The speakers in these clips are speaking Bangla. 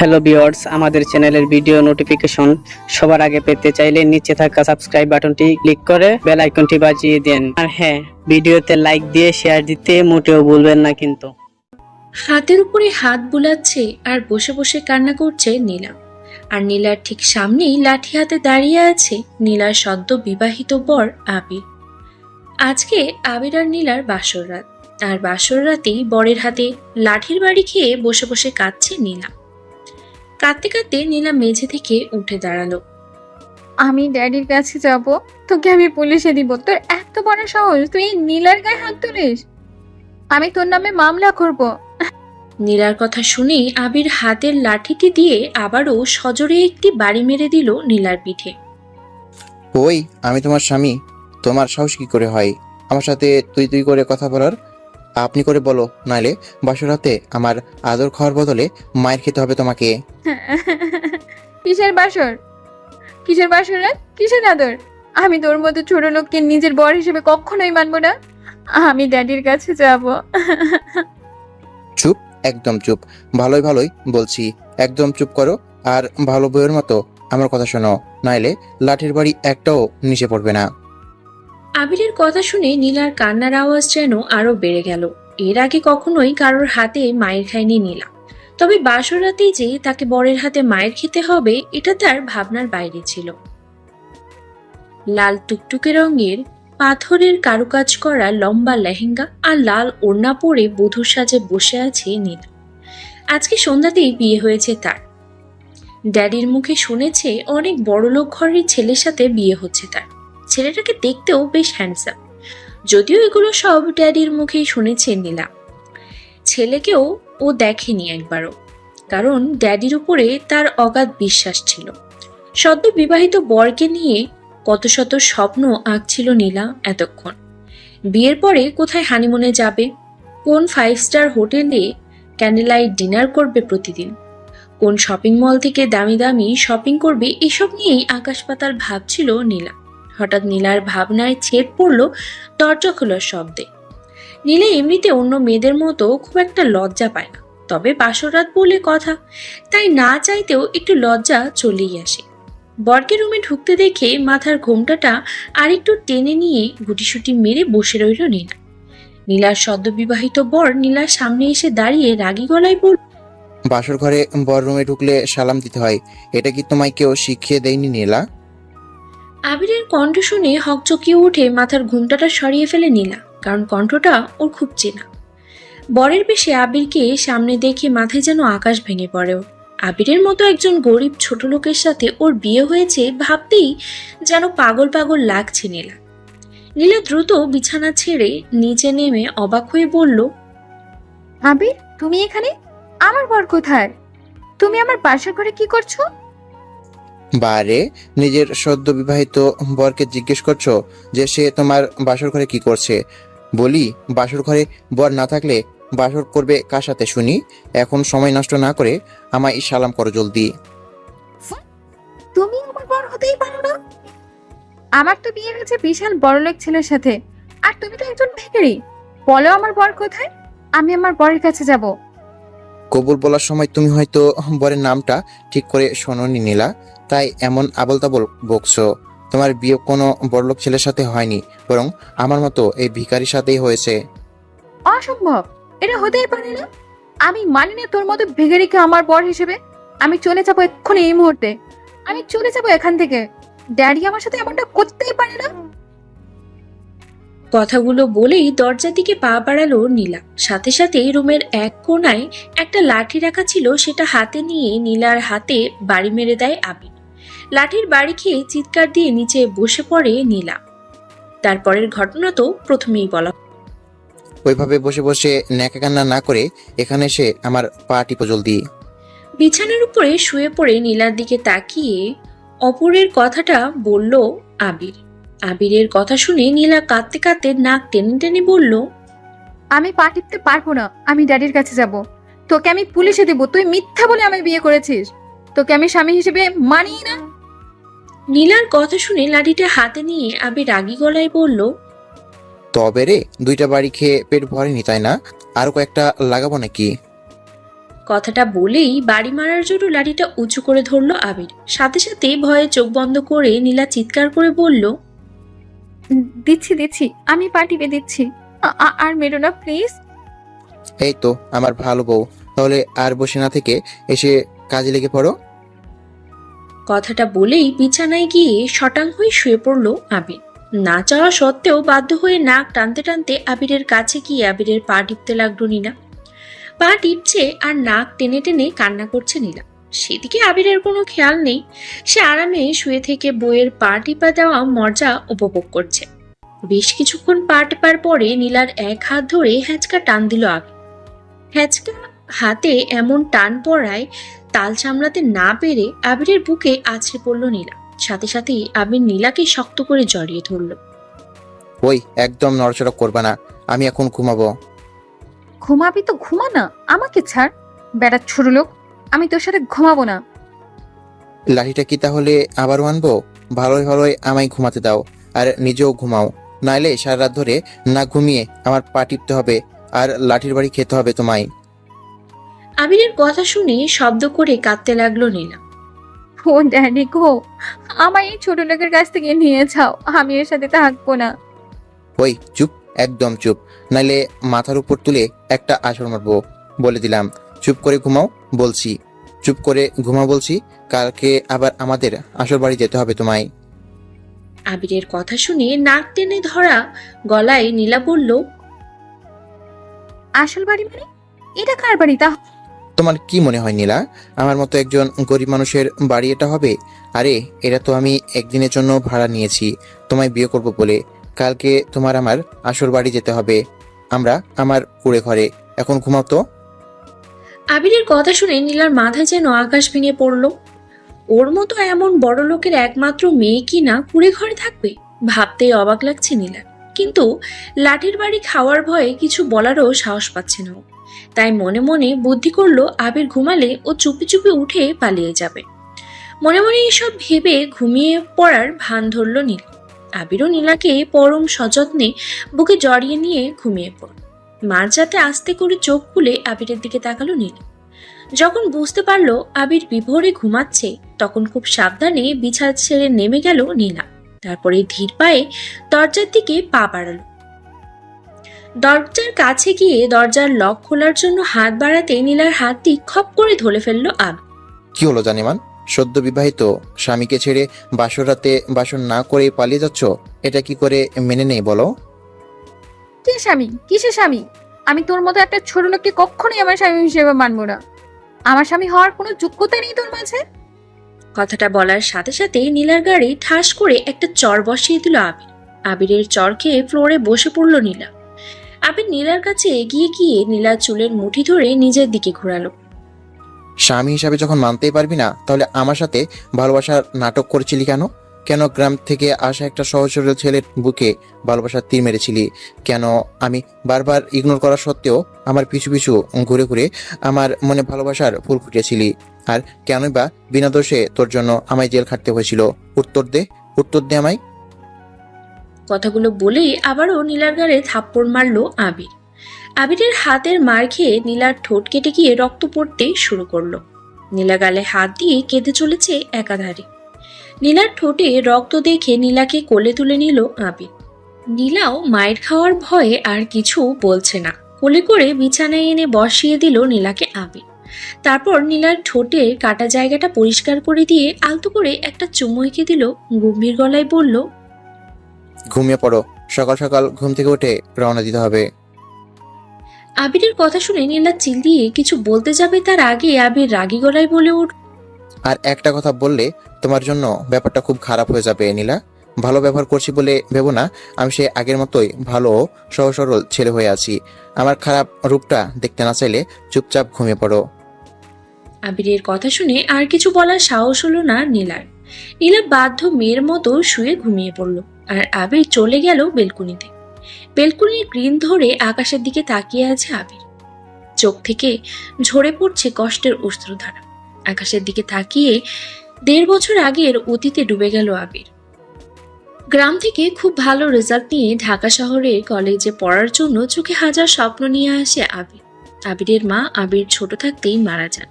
হ্যালো ভিউয়ার্স, আমাদের চ্যানেলের ভিডিও নোটিফিকেশন সবার আগে পেতে চাইলে নিচে থাকা সাবস্ক্রাইব বাটনটি ক্লিক করে বেল আইকনটি বাজিয়ে দেন। আর হ্যাঁ, ভিডিওতে লাইক দিয়ে শেয়ার দিতে মোটেও ভুলবেন না কিন্তু। হাতের উপরে হাত বুলাচ্ছে আর বসে বসে কান্না করছে নীলা। আর নীলার ঠিক সামনেই লাঠি হাতে দাঁড়িয়ে আছে নীলার সদ্য বিবাহিত বর আবির। আজকে আবির আর নীলার বাসর রাত, আর বাসর রাতেই বরের হাতে লাঠির বাড়ি খেয়ে বসে বসে কাঁদছে নীলা। কাঁদতে কাঁদতে নীলা মেঝে থেকে উঠে দাঁড়ালো। আমি ড্যাডির কাছে যাব, তোকে আমি পুলিশে দিব। তোর এত বড় সাহস, তুই এই নীলার গায়ে হাত তুলিস? আমি তোর নামে মামলা করব। নীলার কথা শুনে আবির হাতের লাঠিটি দিয়ে আবারও সজোরে একটি বাড়ি মেরে দিল নীলার পিঠে। ওই, আমি তোমার স্বামী, তোমার সাহস কি করে হয় আমার সাথে তুই তুই করে কথা বলার? আপনি করে বলো, নাইলে বাসরাতে আমার আদর খাওয়ার বদলে মায়ের খেতে হবে তোমাকে। কিসের বাসর? কিসের বাসর রাত? কিসের আদর? আমি তোর মতো ছোট লোককে নিজের বর হিসেবে কখনোই মানবো না। আমি ড্যাডির কাছে যাব। চুপ, একদম চুপ। ভালোই ভালোই বলছি, একদম চুপ করো। আর ভালো বইয়ের মতো আমার কথা শোনো, নাইলে লাঠির বাড়ি একটাও নিচে পড়বে না। আবিরের কথা শুনে নীলার কান্নার আওয়াজ যেন আরো বেড়ে গেল। এর আগে কখনোই কারোর হাতে মায়ের খায়নি নীলা, তবে বাসর রাতেই যে তাকে বরের হাতে মায়ের খেতে হবে এটা তার ভাবনার বাইরে ছিল। লাল টুকটুকে রঙের পাথরের কারুকাজ করা লম্বা লেহেঙ্গা আর লাল ওড়না পরে বধূর সাজে বসে আছে নীলা। আজকে সন্ধ্যাতেই বিয়ে হয়েছে তার। ড্যাডির মুখে শুনেছে অনেক বড়লোক ঘরের ছেলের সাথে বিয়ে হচ্ছে তার। ছেলেটাকে দেখতেও বেশ হ্যান্ডসাম, যদিও এগুলো সব ড্যাডির মুখেই শুনেছে নীলা। ছেলেকেও ও দেখেনি একবারও, কারণ ড্যাডির উপরে তার অগাধ বিশ্বাস ছিল। সদ্য বিবাহিত বরকে নিয়ে কত শত স্বপ্ন আঁকছিল নীলা এতক্ষণ। বিয়ের পরে কোথায় হানিমুনে যাবে, কোন 5 স্টার হোটেলে ক্যান্ডেলাইট ডিনার করবে প্রতিদিন, কোন শপিং মল থেকে দামি দামি শপিং করবে, এসব নিয়েই আকাশ পাতাল ভাবছিল নীলা। হঠাৎ নীলার ভাবনায় ছেদ পড়ল দরজা খোলার শব্দে। নীলা এমনিতে অন্য মেয়েদের মতো খুব একটা লজ্জা পায় না, তবে বাসর রাত বলে কথা, তাই না চাইতেও একটু লজ্জা চলেই আসে। বরকে রুমে ঢুকতে দেখে মাথার ঘোমটাটা আরেকটু টেনে নিয়ে গুটিসুটি মেরে বসে রইল নীলা। নীলার সদ্য বিবাহিত বর নীলার সামনে এসে দাঁড়িয়ে রাগী গলায় বলল, বাসর ঘরে বর রুমে ঢুকলে সালাম দিতে হয়, এটা কি তোমায় কেউ শিখিয়ে দেয়নি নীলা? আবিরের কণ্ঠ শুনে হকচকিয়ে উঠে মাথার ঘুমটাটা সরিয়ে ফেলে নীলা, কারণ কণ্ঠটা ওর খুব চেনা। বরের বেশে আবিরকে সামনে দেখে মাথায় যেন আকাশ ভেঙে পড়ে ওর। আবিরের মতো একজন গরিব ছোট লোকের সাথে ওর বিয়ে হয়েছে ভাবতেই যেন পাগল পাগল লাগছে নীলা। নীলা দ্রুত বিছানা ছেড়ে নিচে নেমে অবাক হয়ে বলল, আবির, তুমি এখানে? আমার বর কোথায়? তুমি আমার বাসর ঘরে কি করছো? বারে, নিজের সদ্য বিবাহিত বরকে জিজ্ঞেস করছো যে সে তোমার বাসর ঘরে কি করছে? বলি, বাসর ঘরে বর না থাকলে বাসর করবে কার সাথে শুনি? এখন সময় নষ্ট না করে আমায় সালাম করো জলদি। তুমি আমার বর হতেই পারো না। আমার তো বিয়ে হয়েছে বিশাল বড়লোক ছেলের সাথে, আর তুমি তো একজন ভিখারি। বলো আমার বর কোথায়? আমি আমার বরের কাছে যাব। কবুল বলার সময় তুমি হয়তো বরের নামটা ঠিক করে শোনোনি নীলা, তাই এমন আবল তাবল বকছো। তোমার বিয়ে কোনো বড়লোক ছেলের সাথে হয়নি, বরং আমার মতো এই ভিখারির সাথেই হয়েছে। অসম্ভব, এটা হতেই পারে না। আমি মানি না তোর মতো ভিখারিকে আমার বর হিসেবে। আমি চলে যাবো এক্ষুনি, এই মুহূর্তে। আমি চলে যাবো এখান থেকে। ড্যাডি আমার সাথে এমনটা করতেই পারে না। কথাগুলো বলেই দরজার দিকে পা বাড়ালো নীলা। সাথে সাথে রুমের এক কোণায় একটা লাঠি রাখা ছিল, সেটা হাতে নিয়ে নীলার হাতে বাড়ি মেরে দেয় আবির। লাঠির বাড়ি খেয়ে চিৎকার দিয়ে নিচে বসে পড়ে নীলা। তারপরের ঘটনা তো প্রথমেই বলা। ওইভাবে বসে বসে ন্যাকা কান্না না করে এখানে এসে আমার পা টিপো জলদি। বিছানার উপরে শুয়ে পড়ে নীলার দিকে তাকিয়ে অপরের কথাটা বলল আবির। আবিরের কথা শুনে নীলা কাঁদতে কাঁদতে নাক টেনে টেনে বলল, আমি পা টিপতে পারবো না। আমি ড্যাডির কাছে যাব। তোকে আমি পুলিশে দেবো। তুই মিথ্যা বলে আমায় বিয়ে করেছিস। তোকে আমি স্বামী হিসেবে মানি না। নীলার কথা শুনে লাঠিটা হাতে নিয়ে আবির রাগী গলায় বলল, তবে রে, 2টা বাড়ি খেয়ে পেট ভরেনি তাই না? আরো কয়েকটা লাগাবো নাকি? কথাটা বলেই বাড়ি মারার জন্য লাঠিটা উঁচু করে ধরলো আবির। সাথে সাথে ভয়ে চোখ বন্ধ করে নীলা চিৎকার করে বলল, দিচ্ছি দিচ্ছি, আমি পা টিপে দিচ্ছি। আর মেরো না প্লিজ। এই তো আমার ভালো বউ, তাহলে আর বসে না থেকে এসে কাজে লেগে পড়ো। কথাটা বলেই বিছানায় গিয়ে শটাং হয়ে শুয়ে পড়ল আবির। না চাওয়া সত্ত্বেও বাধ্য হয়ে নাক টানতে টানতে আবিরের কাছে গিয়ে আবিরের পা টিপতে লাগলো নীলা। পা টিপছে আর নাক টেনে টেনে কান্না করছে নীলা। সেদিকে আবিরের কোনো খেয়াল নেই। সে আরামে শুয়ে থেকে বইয়ের পা টিপা দেওয়া মজা উপভোগ করছে। বেশ কিছুক্ষণ পা টেপার পরে নীলার এক হাত ধরে হ্যাঁচকা টান দিল আবির। হ্যাঁচকা হাতে এমন টান পড়ায় তাল সামলাতে না পেরে আবিরের বুকে আছড়ে পড়ল নীলা। সাথে সাথেই আবির নীলাকে শক্ত করে জড়িয়ে ধরল। ওই একদম নড়াচড়া করবা না, আমি এখন ঘুমাবো। ঘুমাবি তো ঘুমা না, আমাকে ছাড়। বেড়া ছোট লোক, আমি তোর সাথে ঘুমাবো না। লাঠিটা কি তাহলে আবারও আনবো? ভালোই ভালোই আমায় ঘুমাতে দাও, আর নিজেও ঘুমাও। নাইলে সারা রাত ধরে না ঘুমিয়ে আমার পা টিপতে হবে, আর লাঠির বাড়ি খেতে হবে তোমায়। আবিরের কথা শুনে শব্দ করে কাঁদতে লাগলো নীলা। ও ড্যাডি গো, আমায় এই ছোট লোকের কাছ থেকে নিয়ে যাও, আমি এর সাথে থাকবো না। ওই চুপ, একদম চুপ, নাইলে মাথার উপর তুলে একটা আসর মারবো, বলে দিলাম। চুপ করে ঘুমাও বলছি, চুপ করে ঘুমাও বলছি। কালকে আবার আমাদের আসর বাড়ি যেতে হবে তোমায়। আবিরের কথা শুনে নাক টেনে ধরা গলায় নীলা বলল, আসল বাড়ি মানে? এটা কার বাড়ি তা? তোমার কি মনে হয় নীলা, আমার মতো একজন গরিব মানুষের বাড়ি এটা হবে? আরে এটা তো আমি একদিনের জন্য ভাড়া নিয়েছি তোমায় বিয়ে করব বলে। কালকে তোমার আমার আসর বাড়ি যেতে হবে, আমরা আমার কুড়ে ঘরে। এখন ঘুমাও তো। আবিরের কথা শুনে নীলার মাথায় যেন আকাশ ভেঙে পড়ল। ওর মতো এমন বড় লোকের একমাত্র মেয়ে কি না কুড়ে ঘরে থাকবে? ভাবতেই অবাক লাগছে নীলার। কিন্তু লাঠির বাড়ি খাওয়ার ভয়ে কিছু বলারও সাহস পাচ্ছে না ও। তাই মনে মনে বুদ্ধি করলো আবির ঘুমালে ও চুপি চুপি উঠে পালিয়ে যাবে। মনে মনে এসব ভেবে ঘুমিয়ে পড়ার ভান ধরল নীলা। আবিরও নীলাকে পরম সযত্নে বুকে জড়িয়ে নিয়ে ঘুমিয়ে পড়ল। মার যাতে আস্তে করে চোখ খুলে আবিরের দিকে তাকালো নীলা। যখন বুঝতে পারলো আবির বিভোরে ঘুমাচ্ছে, তখন খুব সাবধানে বিছানা ছেড়ে নেমে গেল নীলা। তারপরে ধীর পায়ে দরজার দিকে পা বাড়ালো। দরজার কাছে গিয়ে দরজার লক খোলার জন্য হাত বাড়াতে নীলার হাতটি খপ করে ধরে ফেললো আবির। কি হলো জানিমান, সদ্য বিবাহিত স্বামীকে ছেড়ে বাসর রাতে বাসর না করে পালিয়ে যাচ্ছ? এটা কি করে মেনে নেই বলো? কে স্বামী? কিসের স্বামী? আমি তোর মতো একটা ছোট লোককে কখনোই আমার স্বামী হিসেবে মানবো না। আমার স্বামী হওয়ার কোনো যোগ্যতা নেই তোর মাঝে। কথাটা বলার সাথে সাথে নীলার গাড়ি ঠাস করে একটা চর বসিয়ে দিল আবির। আবিরের চর খেয়ে ফ্লোরে বসে পড়ল নীলা। আবির নীলার কাছে এগিয়ে গিয়ে নীলার চুলের মুঠি ধরে নিজের দিকে ঘোরালো। স্বামী হিসাবে যখন মানতেই পারবি না, তাহলে আমার সাথে ভালোবাসার নাটক করেছিলি কেন? কেন গ্রাম থেকে আসা একটা সহজ সরল ছেলের বুকে ভালোবাসার তীর মেরেছিলি? কেন আমি বারবার ইগনোর করা সত্ত্বেও আমার পিছু পিছু ঘুরে ঘুরে আমার মনে ভালোবাসার ফুল ফুটিয়েছিলি? আর কেনই বা বিনা দোষে তোর জন্য আমায় জেল খাটতে হয়েছিল? উত্তর দে, উত্তর দে আমায়। কথাগুলো বলেই আবারও নীলার গাড়ে থাপ্পড় মারলো আবির। আবিরের হাতের মার খেয়ে নীলার ঠোঁট কেটে গিয়ে রক্ত পড়তে শুরু করলো। নীলা গালে হাত দিয়ে কেঁদে চলেছে একাধারে। নীলার ঠোঁটে রক্ত দেখে নীলাকে কোলে তুলে নিল আবির। নীলাও মায়ের খাওয়ার ভয়ে আর কিছু বলছে না। কোলে করে বিছানায় এনে বসিয়ে দিল নীলাকে আবির। তারপর নীলার ঠোঁটের কাটা জায়গাটা পরিষ্কার করে দিয়ে আলতো করে একটা চুমু এঁকে দিল। গম্ভীর গলায় বলল, ঘুমিয়ে পড়ো, সকাল সকাল ঘুম থেকে উঠে রওনা দিতে হবে। আবিরের কথা শুনে নীলা চিল্লিয়ে কিছু বলতে যাবে তার আগে আবির রাগী গলায় বলে উঠল, আর একটা কথা বললে তোমার জন্য ব্যাপারটা খুব খারাপ হয়ে যাবে নীলা। ভালো ব্যবহার করছি বলে ভেবো না আমি সে আগের মতোই ভালো সহজ সরল ছেলে হয়ে আছি। আমার খারাপ রূপটা দেখতে না চাইলে চুপচাপ ঘুমিয়ে পড়ো। আবিরের কথা শুনে আর কিছু বলার সাহস হলো না নীলার। নীলা বাধ্য মেয়ের মতো শুয়ে ঘুমিয়ে পড়ল। আর আবির চলে গেল বেলকুনিতে। বেলকুনির গ্রিল ধরে আকাশের দিকে তাকিয়ে আছে আবির। চোখ থেকে ঝরে পড়ছে কষ্টের অশ্রুধারা। আকাশের দিকে তাকিয়ে 1.5 বছর আগের অতীতে ডুবে গেল আবির। গ্রাম থেকে খুব ভালো রেজাল্ট নিয়ে ঢাকা শহরের কলেজে পড়ার জন্য চোখে হাজার স্বপ্ন নিয়ে আসে আবির। আবিরের মা আবির ছোট থাকতেই মারা যান।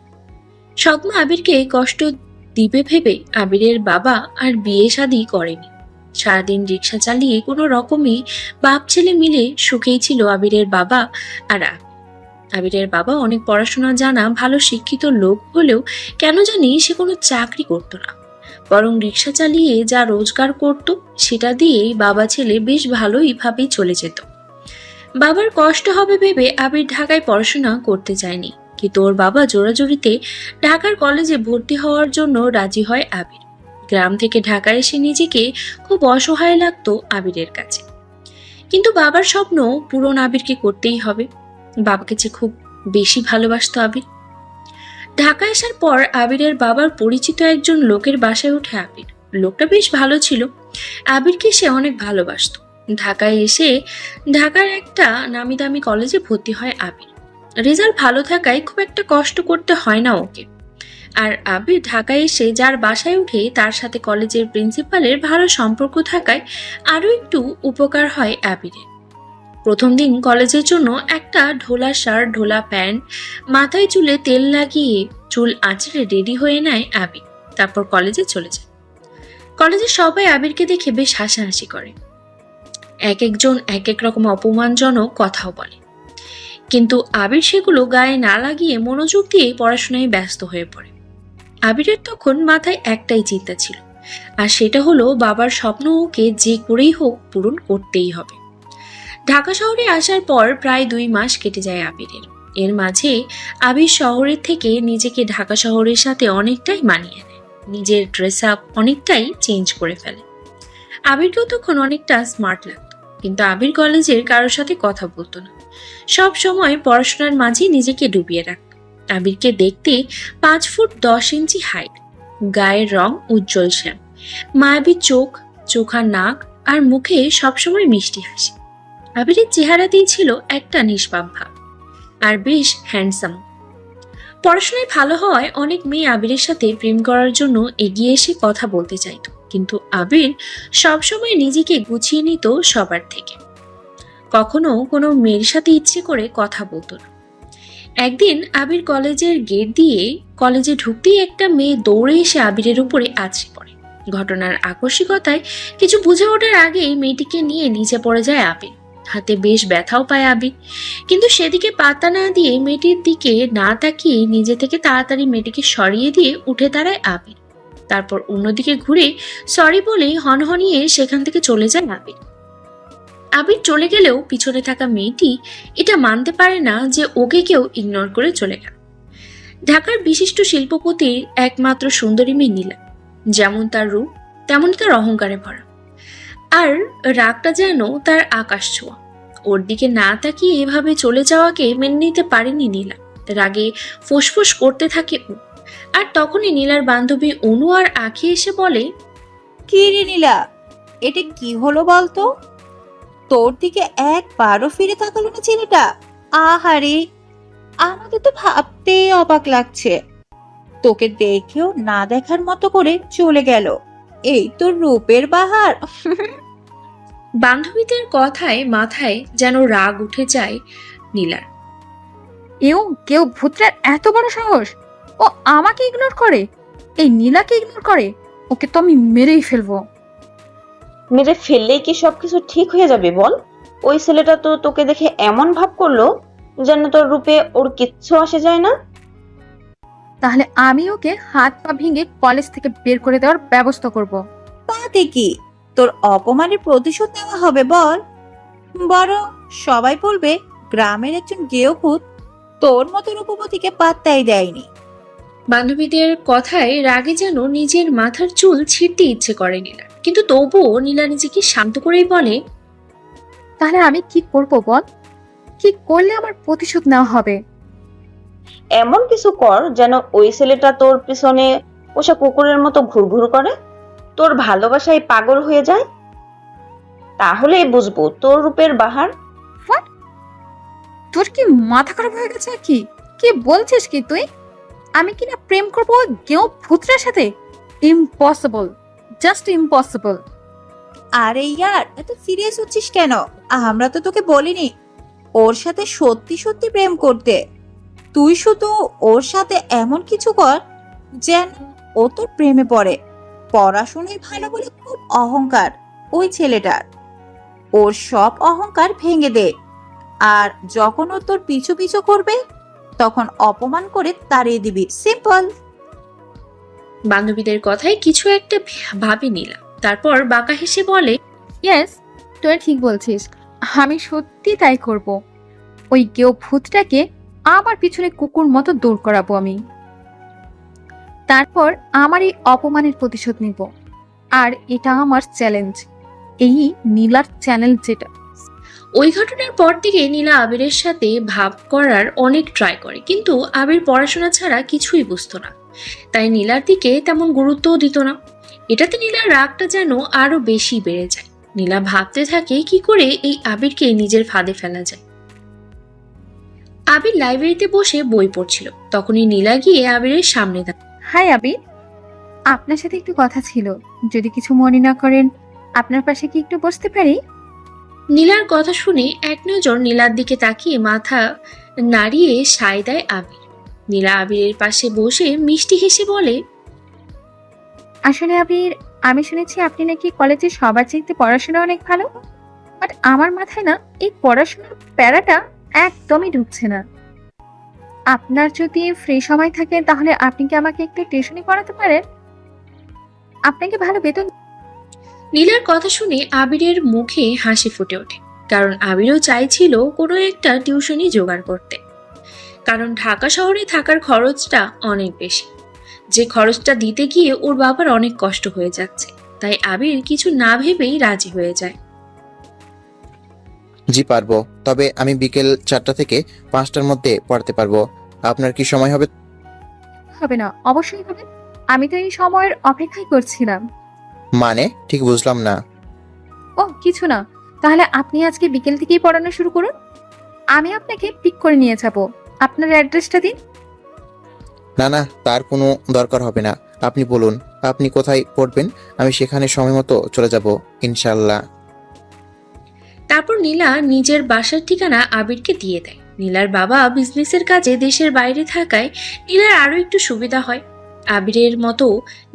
সৎমা আবিরকে কষ্ট দিবে ভেবে আবিরের বাবা আর বিয়ে শাদী করেনি। সারাদিন রিক্সা চালিয়ে কোনো রকমই বাপ ছেলে মিলে সুখেই ছিল আবিরের বাবা আর আবিরের বাবা অনেক পড়াশোনা জানা ভালো শিক্ষিত লোক হলেও কেন জানি সে কোনো চাকরি করতো না, বরং রিক্সা চালিয়ে যা রোজগার করত সেটা দিয়েই বাবা ছেলে বেশ ভালোই ভাবেই চলে যেত। বাবার কষ্ট হবে ভেবে আবির ঢাকায় পড়াশোনা করতে চায়নি, কিন্তু ওর বাবা জোরাজোরিতে ঢাকার কলেজে ভর্তি হওয়ার জন্য রাজি হয় আবির। গ্রাম থেকে ঢাকায় এসে নিজেকে খুব অসহায় লাগতো আবিরের কাছে, কিন্তু বাবার স্বপ্ন পূরণ আবিরকে করতেই হবে। বাবাকে যে খুব বেশি ভালোবাসতো আবির। ঢাকা আসার পর আবিরের বাবার পরিচিত একজন লোকের বাসায় ওঠে আবির। লোকটা বেশ ভালো ছিল, আবিরকে সে অনেক ভালোবাসতো। ঢাকায় এসে ঢাকার একটা নামি দামি কলেজে ভর্তি হয় আবির। রেজাল্ট ভালো থাকায় খুব একটা কষ্ট করতে হয় না ওকে। আর আবির ঢাকায় এসে যার বাসায় উঠে তার সাথে কলেজের প্রিন্সিপালের ভালো সম্পর্ক থাকায় আরো একটু উপকার হয় আবিরের। প্রথম দিন কলেজের জন্য একটা ঢোলা শার্ট, ঢোলা প্যান্ট, মাথায় চুলে তেল লাগিয়ে চুল আঁচড়ে রেডি হয়ে নেয় আবির। তারপর কলেজে চলে যায়। কলেজে সবাই আবিরকে দেখে বেশ হাসাহাসি করে, এক একজন এক এক রকম অপমানজনক কথাও বলে, কিন্তু আবির সেগুলো গায়ে না লাগিয়ে মনোযোগ দিয়ে পড়াশোনায় ব্যস্ত হয়ে পড়ে। আবিরের তখন মাথায় একটাই চিন্তা ছিল, আর সেটা হলো বাবার স্বপ্ন ওকে যে করেই হোক পূরণ করতেই হবে। ঢাকা শহরে আসার পর প্রায় 2 মাস কেটে যায় আবিরের। এর মাঝে আবির শহরের থেকে নিজেকে ঢাকা শহরের সাথে অনেকটাই মানিয়ে নেয়, নিজের ড্রেস আপ অনেকটাই চেঞ্জ করে ফেলে। আবিরকেও তখন অনেকটা স্মার্ট লাগতো, কিন্তু আবির কলেজের কারোর সাথে কথা বলতো না, সব সময় পড়াশোনার মাঝে নিজেকে ডুবিয়ে রাখত। আবিরকে দেখতে 5 ফুট 10 ইঞ্চি হাইট, গায়ের রং উজ্জ্বল শ্যাম, মায়াবী চোখ, চোখা নাক আর মুখে সবসময় মিষ্টি হাসি। আবিরের চেহারাতেই ছিল একটা নিষ্পাপ ভাব, আর বেশ হ্যান্ডসাম। পড়াশোনায় ভালো হওয়ায় অনেক মেয়ে আবিরের সাথে প্রেম করার জন্য এগিয়ে এসে কথা বলতে চাইতো, কিন্তু আবির সবসময় নিজেকে গুছিয়ে নিত সবার থেকে, কখনো কোনো মেয়ের সাথে ইচ্ছে করে কথা বলতো না। একদিন আবির কলেজের গেট দিয়ে কলেজে ঢুকতেই একটা মেয়ে দৌড়ে এসে আবিরের উপরে আছড়ে পড়ে। ঘটনার আকস্মিকতায় কিছু বুঝে ওঠার আগেই মেয়েটিকে নিয়ে নিচে পড়ে যায় আবির। হাতে বেশ ব্যথাও পায় আবির, কিন্তু সেদিকে পাত্তা না দিয়ে মেয়েটির দিকে না তাকিয়ে নিজে থেকে তাড়াতাড়ি মেয়েটিকে সরিয়ে দিয়ে উঠে দাঁড়ায় আবির। তারপর অন্যদিকে ঘুরে সরি বলে হনহনিয়ে সেখান থেকে চলে যায় আবির। আবির চলে গেলেও পিছনে থাকা মেয়েটি এটা মানতে পারে না যে ওকে কেউ ইগনোর করে চলে গেল। ঢাকার বিশিষ্ট শিল্পপতির একমাত্র সুন্দরী মেয়ে নীলা, যেমন তার রূপ তেমনই তার অহংকারে ভরা, আর রাগটা যেন তার আকাশ ছোঁয়া। ওর দিকে না তাকিয়ে এভাবে চলে যাওয়াকে মেনে নিতে পারেনি নীলা, রাগে ফুসফুস করতে থাকে ও। আর তখনই নীলার বান্ধবী অনু আর আঁখি এসে বলে, কি রে নীলা, এটা কি হলো বলতো? তোর দিকে একবারও ফিরে তাকালো না ছেলেটা। আহারে, আমাদের তো ভাবতেই অবাক লাগছে। তোকে দেখেও না দেখার মতো করে চলে গেল। এই তোর রূপের বাহার। বান্ধবীদের কথায় মাথায় যেন রাগ উঠে যায় নীলার। কেউ ভূতটার এত বড় সাহস, ও আমাকে ইগনোর করে, এই নীলাকে ইগনোর করে। ওকে তো আমি মেরেই ফেলবো। মেরে ফেললেই কি সবকিছু ঠিক হয়ে যাবে বল? ওই ছেলেটা তো তোকে দেখে এমন ভাব করলো যেন তোর রূপে ওর কিচ্ছু আসে যায় না। তাহলে আমি ওকে হাত পা ভেঙে কলেজ থেকে বের করে দেওয়ার ব্যবস্থা করব। তাতে কি, তোর অপমানের প্রতিশোধ নেওয়া হবে বল। বরং সবাই বলবে গ্রামের একজন গেঁয়ো ভূত তোর মতো রূপবতীকে পাত্তাই দেয়নি। বান্ধবীদের কথায় রাগে যেন নিজের মাথার চুল ছিঁড়তে ইচ্ছে করে নীলা, কিন্তু তবুও নীলা নিজেকে শান্ত করেই বলে, তাহলে আমি কি করব বল? কি করলে আমার প্রতিশোধ নেওয়া হবে? এমন কিছু কর যেন ওই ছেলেটা তোর পিছনে পোষা কুকুরের মতো ঘুরঘুর করে, তোর ভালোবাসায় পাগল হয়ে যায়। তাহলেই বুঝবো তোর রূপের বাহার। তোর কি মাথা খারাপ হয়ে গেছে? কি কি বলছিস কি তুই? আমি কিনা প্রেম করবো কেউ ভূতটার সাথে? Impossible, just impossible. আরে ইয়ার, এত সিরিয়াস হচ্ছিস কেন? আমরা তো তোকে বলিনি ওর সাথে সত্যি সত্যি প্রেম করতে। তুই শুধু ওর সাথে এমন কিছু কর যেন ও তোর প্রেমে পড়ে। পড়াশোনায় ভালো বলে খুব অহংকার ওই ছেলেটার। ওর সব অহংকার ভেঙে দে, আর যখন ও তোর পিছু পিছু করবে তখন অপমান করে তাড়িয়ে দিবি। সিম্পল। বান্ধবীদের কথায় কিছু একটা ভাবি নীলা, তারপর বাঁকা হেসে বলে, ইয়েস, তুই ঠিক বলছিস। আমি সত্যি তাই করব। ওই কেউ ভূতটাকে আমার পিছনে কুকুর মতো দৌড় করাবো আমি। তারপর আমার এই অপমানের প্রতিশোধ নিব। আর এটা আমার চ্যালেঞ্জ, এই নীলার চ্যালেঞ্জ যেটা। ওই ঘটনার পর থেকে নীলা আবিরের সাথে ভাব করার অনেক ট্রাই করে, কিন্তু আবির পড়াশোনা ছাড়া কিছুই বুঝতো না, তাই নীলার দিকে তেমন গুরুত্বও দিত না। এটাতে নীলার রাগটা যেন আরো বেশি বেড়ে যায়। নীলা ভাবতে থাকে কি করে এই আবিরকে নিজের ফাঁদে ফেলা যায়। আবির লাইব্রেরিতে বসে বই পড়ছিল, তখনই নীলা গিয়ে আবিরের সামনে দাঁড়ায়। হাই আবির, আপনার সাথে একটু কথা ছিল, যদি কিছু মনে না করেন আপনার পাশে কি একটু বসতে পারি? নীলার কথা শুনে এক নজর নীলার দিকে তাকিয়ে মাথা নাড়িয়ে সায় দেয় আবির। নীলা আবিরের পাশে বসে মিষ্টি হেসে বলে, আসলে আবির, আমি শুনেছি আপনি নাকি কলেজে সবার চাইতে পড়াশোনা অনেক ভালো। বাট আমার মাথায় না এই পড়াশোনার প্যারাটা একদমই ঢুকছে না। আপনার যদি ফ্রি সময় থাকে তাহলে আপনি কি আমাকে একটু টিউশনি পড়াতে পারেন? আপনাকে ভালো বেতন। নীলার কথা শুনে আবিরের মুখে হাসি ফুটে ওঠে, কারণ আবিরও চাইছিল কোনো একটা টিউশনি জোগাড় করতে। কারণ ঢাকা শহরে থাকার খরচটা অনেক বেশি, যে খরচটা দিতে গিয়ে ওর বাবার অনেক কষ্ট হয়ে যাচ্ছে। তাই আবির কিছু না ভেবেই রাজি হয়ে যায়। জি পারবো, তবে আমি বিকেল 4টা থেকে 5টার মধ্যে পড়াতে পারবো। আপনার কি সময় হবে? হবে না? অবশ্যই হবে। আমি তো এই সময়ের অপেক্ষাই করছিলাম। মানে ঠিক বুঝলাম না। ও কিছু না, তাহলে আপনি আজকে বিকেল থেকেই পড়ানো শুরু করুন। আমি আপনাকে পিক করে নিয়ে যাব। আপনার অ্যাড্রেসটা দিন। না না, তার কোনো দরকার হবে না। আপনি বলুন আপনি কোথায় পড়বেন, আমি সেখানে সময় মতো চলে যাব ইনশাল্লাহ। তারপর নীলা নিজের বাসার ঠিকানা আবিরকে দিয়ে দেয়। নীলার বাবা বিজনেসের কাজে দেশের বাইরে থাকায় নীলার আরো একটু সুবিধা হয়। আবিরের মতো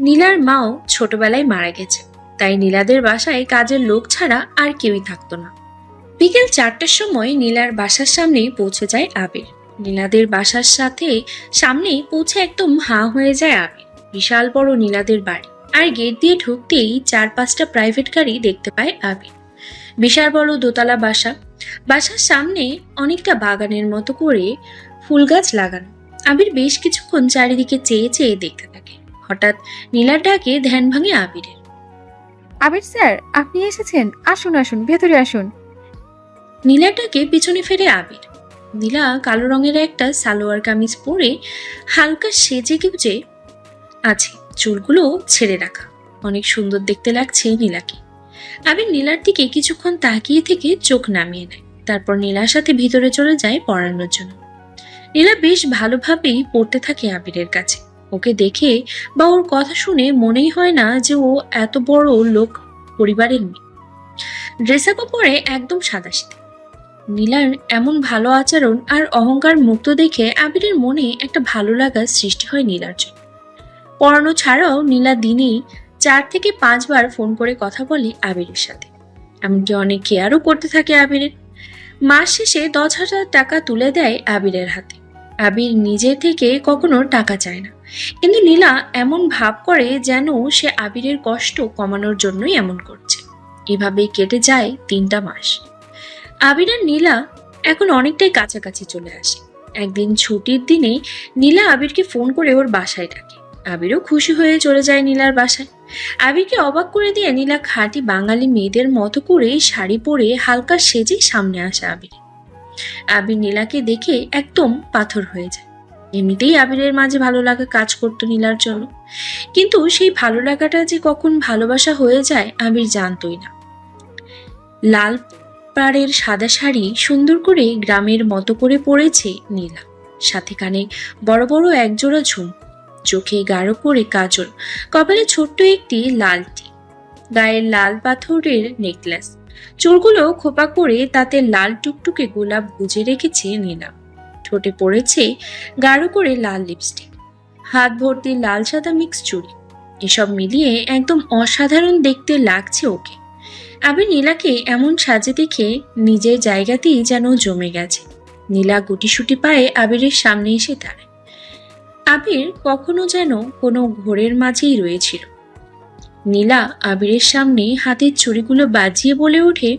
নীলার মাও ছোটবেলায় মারা গেছে, তাই নীলাদের বাসায় কাজের লোক ছাড়া আর কেউই থাকতো না। বিকেল 4টার সময় নীলার বাসার সামনেই পৌঁছে যায় আবির। নীলাদের বাসার সামনেই পৌঁছে একদম হাঁ হয়ে যায় আবির। বিশাল বড় নীলাদের বাড়ি, আর গেট দিয়ে ঢুকতেই 4-5টা প্রাইভেট গাড়ি দেখতে পায় আবির। বিশাল বড় দোতলা বাসা, বাসার সামনে অনেকটা বাগানের মতো করে ফুল গাছ লাগানো। আবির বেশ কিছুক্ষণ চারিদিকে চেয়ে চেয়ে দেখতে থাকে। হঠাৎ নীলার ডাকে ধ্যান ভাঙে আবিরের। আবির স্যার, আপনি এসেছেন, আসুন আসুন, ভেতরে আসুন। নীলার ডাকে পিছনে ফেরে আবির। নীলা কালো রঙের একটা সালোয়ার কামিজ পরে হালকা সেজে গুজে আছে, চুলগুলো ছেড়ে রাখা। অনেক সুন্দর দেখতে লাগছে নীলাকে। আবির নীলার দিকে কিছুক্ষণ তাকিয়ে থেকে চোখ নামিয়ে নেয়, তারপর নীলার সাথে ভিতরে চলে যায় পড়ানোর জন্য। নীলা বেশ ভালোভাবেই পড়তে থাকে আবিরের কাছে। ওকে দেখে বা ওর কথা শুনে মনেই হয় না যে ও এত বড় লোক পরিবারের মেয়ে। ড্রেস আপও পরে একদম সাদাসিধে। নীলার এমন ভালো আচরণ আর অহংকার মুক্ত দেখে আবিরের মনে একটা ভালো লাগার সৃষ্টি হয় নীলার জন্য। পড়ানো ছাড়াও নীলা দিনে 4 থেকে 5 বার ফোন করে কথা বলে আবিরের সাথে। এমনকি অনেক কেয়ারও করতে থাকে আবিরের। মাস শেষে 10,000 টাকা তুলে দেয় আবিরের হাতে। আবির নিজে থেকে কখনো টাকা চায় না, কিন্তু নীলা এমন ভাব করে যেন সে আবিরের কষ্ট কমানোর জন্যই এমন করছে। এভাবেই কেটে যায় 3টা মাস। আবির আর নীলা এখন অনেকটাই কাছাকাছি চলে আসে। একদিন ছুটির দিনে নীলা আবিরকে ফোন করে ওর বাসায় ডাকে। আবিরও খুশি হয়ে চলে যায় নীলার বাসায়। আবিরকে অবাক করে দিয়ে নীলা খাঁটি বাঙালি মেয়েদের মতো করে শাড়ি পরে হালকা সেজে সামনে আসে আবির। আবির নীলাকে দেখে একদম পাথর হয়ে যায়। এমনিতেই আবিরের মাঝে ভালো লাগা কাজ করতো নীলার জন্য, কিন্তু সেই ভালো লাগাটা যে কখন ভালোবাসা হয়ে যায় আবির জানতোই না। লাল পাড়ের সাদা শাড়ি সুন্দর করে গ্রামের মতো করে পরেছে নীলা, সাথে কানে বড় বড় একজোড়া ঝুমকো, চোখে গাঢ় করে কাজল, কপালে ছোট্ট একটি লাল টিপ, গায়ে লাল পাথরের নেকলেস, চুলগুলো খোপা করে তাতে লাল টুকটুকে গোলাপ গুজে রেখেছে নীলা। ঠোঁটে পড়েছে গাঢ় করে লাল লিপস্টিক, হাত ভর্তি লাল সাদা মিক্স চুড়ি। এসব মিলিয়ে একদম অসাধারণ দেখতে লাগছে ওকে। আবির নীলাকে এমন সাজে দেখে নিজের জায়গাতেই যেন জমে গেছে। নীলা গুটিসুটি পায়ে আবিরের সামনে এসে দাঁড়ায়। আবির কখনো যেন কোনো ঘোরের মাঝেই রয়েছিল। নীলা আবিরের সামনে হাতের চুড়িগুলো বাজিয়ে বলে ওঠে,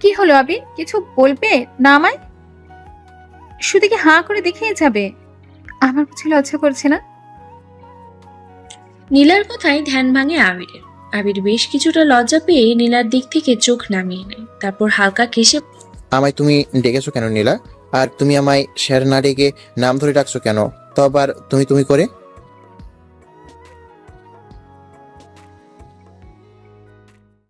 কি হলো আবির, কিছু বলবে না আমায়? শুধু কি হাঁ করে দেখেই যাবে? আমার কিছু লজ্জা করছে না? নীলার কথায় ধ্যান ভাঙে আবিরের। আবির বেশ কিছুটা লজ্জা পেয়ে নীলার দিক থেকে চোখ নামিয়ে নেয়। তারপর হালকা কেশে আমায় তুমি ডেকেছো কেন নীলা? আর তুমি আমায় স্যার না ডেকে নাম ধরে ডাকছো কেন? তো আবার তুমি তুমি করে?